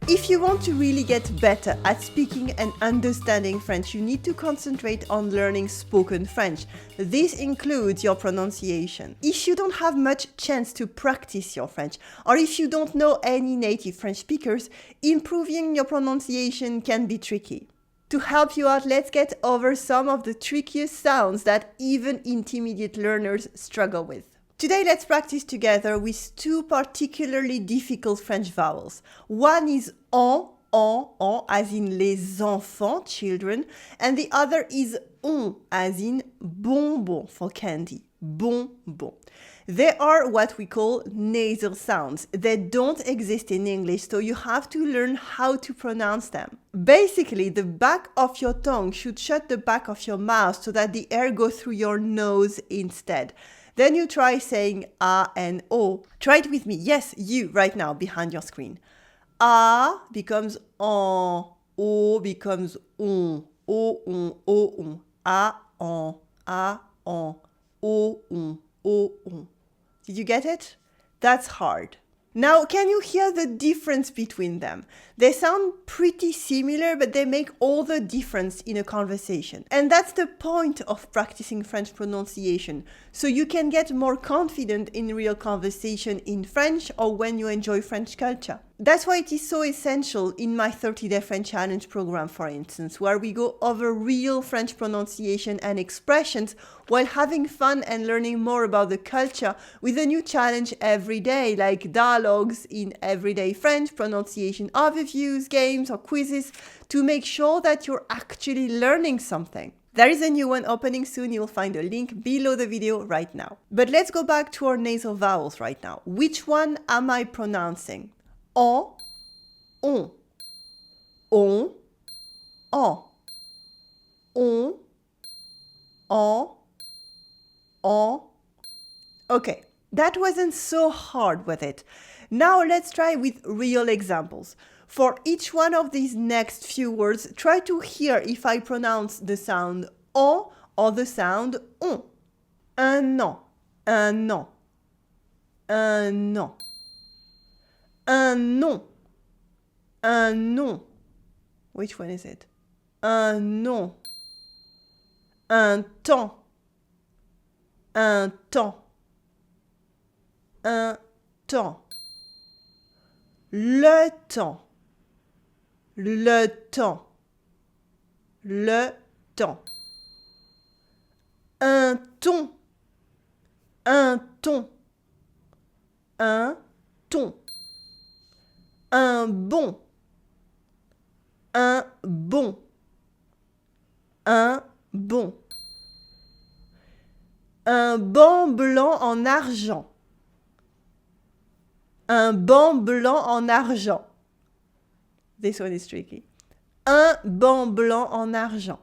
If you want to really get better at speaking and understanding French, you need to concentrate on learning spoken French. This includes your pronunciation. If you don't have much chance to practice your French, or if you don't know any native French speakers, improving your pronunciation can be tricky. To help you out, let's get over some of the trickiest sounds that even intermediate learners struggle with. Today, let's practice together with two particularly difficult French vowels. One is en, as in les enfants, children, and the other is on, as in bonbon, for candy, bonbon. They are what we call nasal sounds. They don't exist in English, so you have to learn how to pronounce them. Basically, the back of your tongue should shut the back of your mouth so that the air goes through your nose instead. Then you try saying A and O. Try it with me. Yes, you right now behind your screen. A becomes en. O becomes on. O on. O on. A en. A en. O on. O on. Did you get it? That's hard. Now, can you hear the difference between them? They sound pretty similar, but they make all the difference in a conversation. And that's the point of practicing French pronunciation, so you can get more confident in real conversation in French or when you enjoy French culture. That's why it is so essential in my 30-day French challenge program, for instance, where we go over real French pronunciation and expressions while having fun and learning more about the culture with a new challenge every day, like dialogues in everyday French, pronunciation overviews, games or quizzes, to make sure that you're actually learning something. There is a new one opening soon. You'll find a link below the video right now. But let's go back to our nasal vowels right now. Which one am I pronouncing? En, on, en, on, en. Okay, that wasn't so hard with it. Now let's try with real examples. For each one of these next few words, try to hear if I pronounce the sound en or the sound on. Un an, un an, un an. Un nom. Un nom. Which one is it? Un nom. Un temps. Un temps. Un temps. Le temps. Le temps. Le temps. Un ton. Un ton. Un ton. Un bon. Un bon. Un bon. Un banc blanc en argent. Un banc blanc en argent. This one is tricky. Un banc blanc en argent.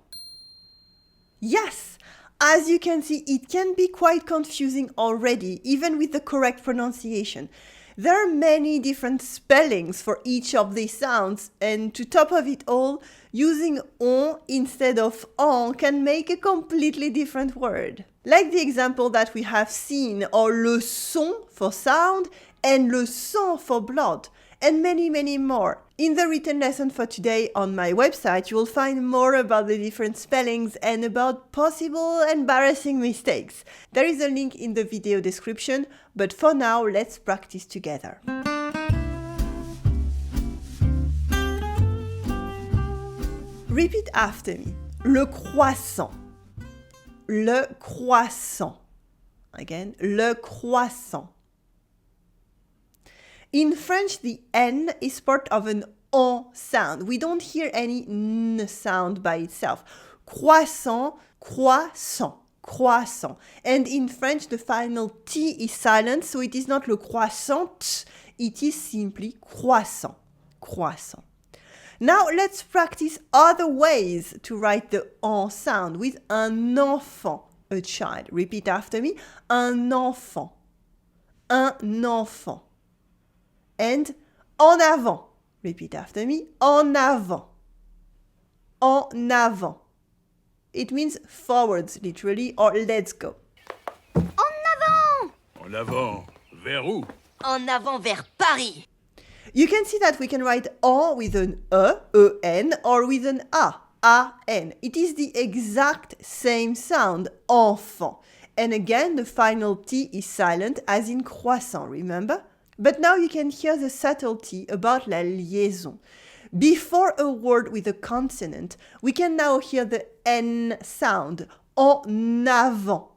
Yes! As you can see, it can be quite confusing already, even with the correct pronunciation. There are many different spellings for each of these sounds, and to top of it all, using on instead of en can make a completely different word. Like the example that we have seen, or le son for sound and le sang for blood, and many more. In the written lesson for today on my website, you will find more about the different spellings and about possible embarrassing mistakes. There is a link in the video description, but for now, let's practice together. Repeat after me. Le croissant. Le croissant. Again, le croissant. In French, the N is part of an en sound. We don't hear any n sound by itself. Croissant, croissant, croissant. And in French, the final T is silent, so it is not le croissant, it is simply croissant, croissant. Now let's practice other ways to write the en sound with un enfant, a child. Repeat after me. Un enfant, un enfant. And en avant. Repeat after me. En avant. En avant. It means forwards, literally, or let's go. En avant! En avant. Vers où? En avant vers Paris. You can see that we can write en with an E-N, or with an A-N. It is the exact same sound, enfant. And again, the final T is silent, as in croissant, remember? But now you can hear the subtlety about la liaison. Before a word with a consonant, we can now hear the N sound, en avant.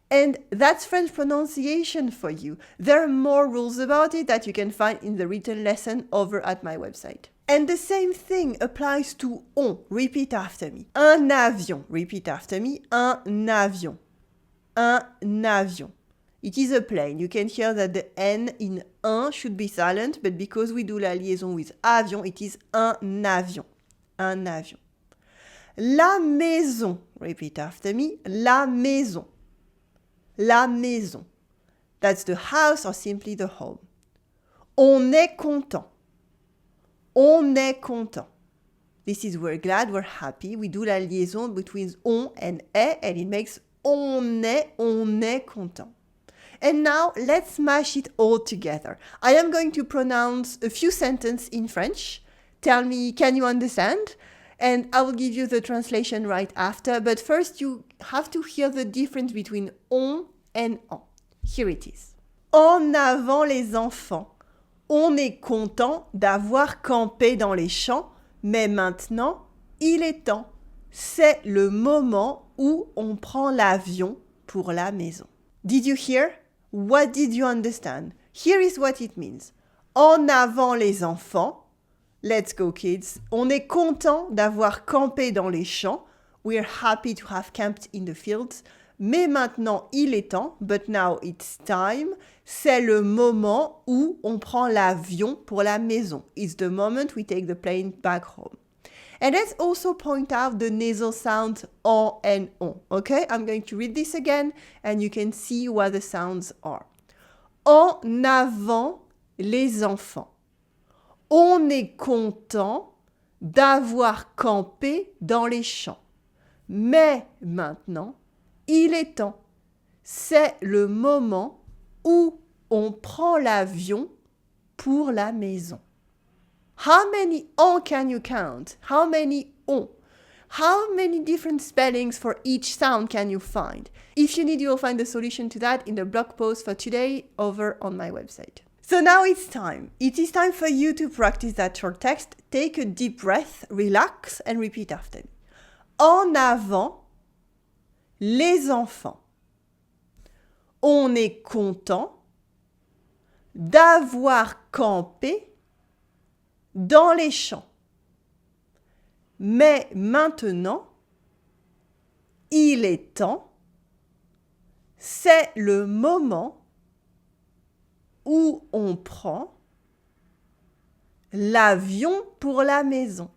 And that's French pronunciation for you. There are more rules about it that you can find in the written lesson over at my website. And the same thing applies to on. Repeat after me. Un avion. Repeat after me. Un avion. Un avion. It is a plane. You can hear that the N in un should be silent, but because we do la liaison with avion, it is un avion. Un avion. La maison. Repeat after me. La maison. La maison. That's the house or simply the home. On est content. On est content. This is we're glad, we're happy. We do la liaison between on and est, and it makes on est content. And now let's smash it all together. I am going to pronounce a few sentences in French. Tell me, can you understand? And I will give you the translation right after. But first, you have to hear the difference between on and en. Here it is. En avant les enfants. On est content d'avoir campé dans les champs, mais maintenant, il est temps. C'est le moment où on prend l'avion pour la maison. Did you hear? What did you understand? Here is what it means. En avant les enfants. Let's go, kids. On est content d'avoir campé dans les champs. We're happy to have camped in the fields. Mais maintenant, il est temps. But now it's time. C'est le moment où on prend l'avion pour la maison. It's the moment we take the plane back home. And let's also point out the nasal sounds en and on. Okay, I'm going to read this again and you can see what the sounds are. En avant les enfants. On est content d'avoir campé dans les champs. Mais maintenant, il est temps. C'est le moment où on prend l'avion pour la maison. How many on can you count? How many on? How many different spellings for each sound can you find? If you need, you will find the solution to that in the blog post for today over on my website. So now it's time. It is time for you to practice that short text. Take a deep breath, relax, and repeat after me. En avant, les enfants. On est content d'avoir campé dans les champs. Mais maintenant, il est temps, c'est le moment où on prend l'avion pour la maison.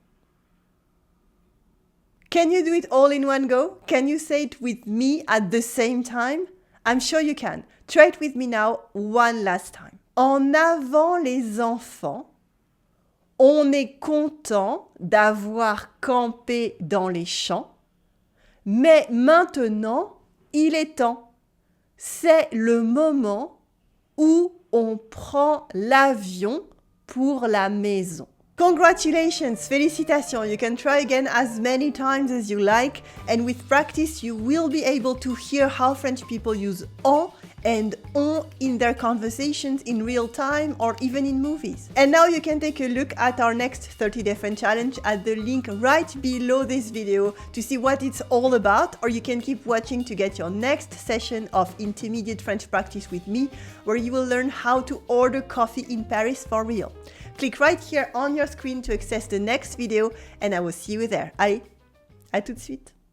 Can you do it all in one go? Can you say it with me at the same time? I'm sure you can. Try it with me now one last time. En avant les enfants, on est content d'avoir campé dans les champs, mais maintenant, il est temps. C'est le moment où on prend l'avion pour la maison. Congratulations, félicitations. You can try again as many times as you like, and with practice you will be able to hear how French people use en and on in their conversations in real time or even in movies. And now you can take a look at our next 30-day French challenge at the link right below this video to see what it's all about, or you can keep watching to get your next session of intermediate French practice with me, where you will learn how to order coffee in Paris for real. Click right here on your screen to access the next video and I will see you there. Allez, à tout de suite.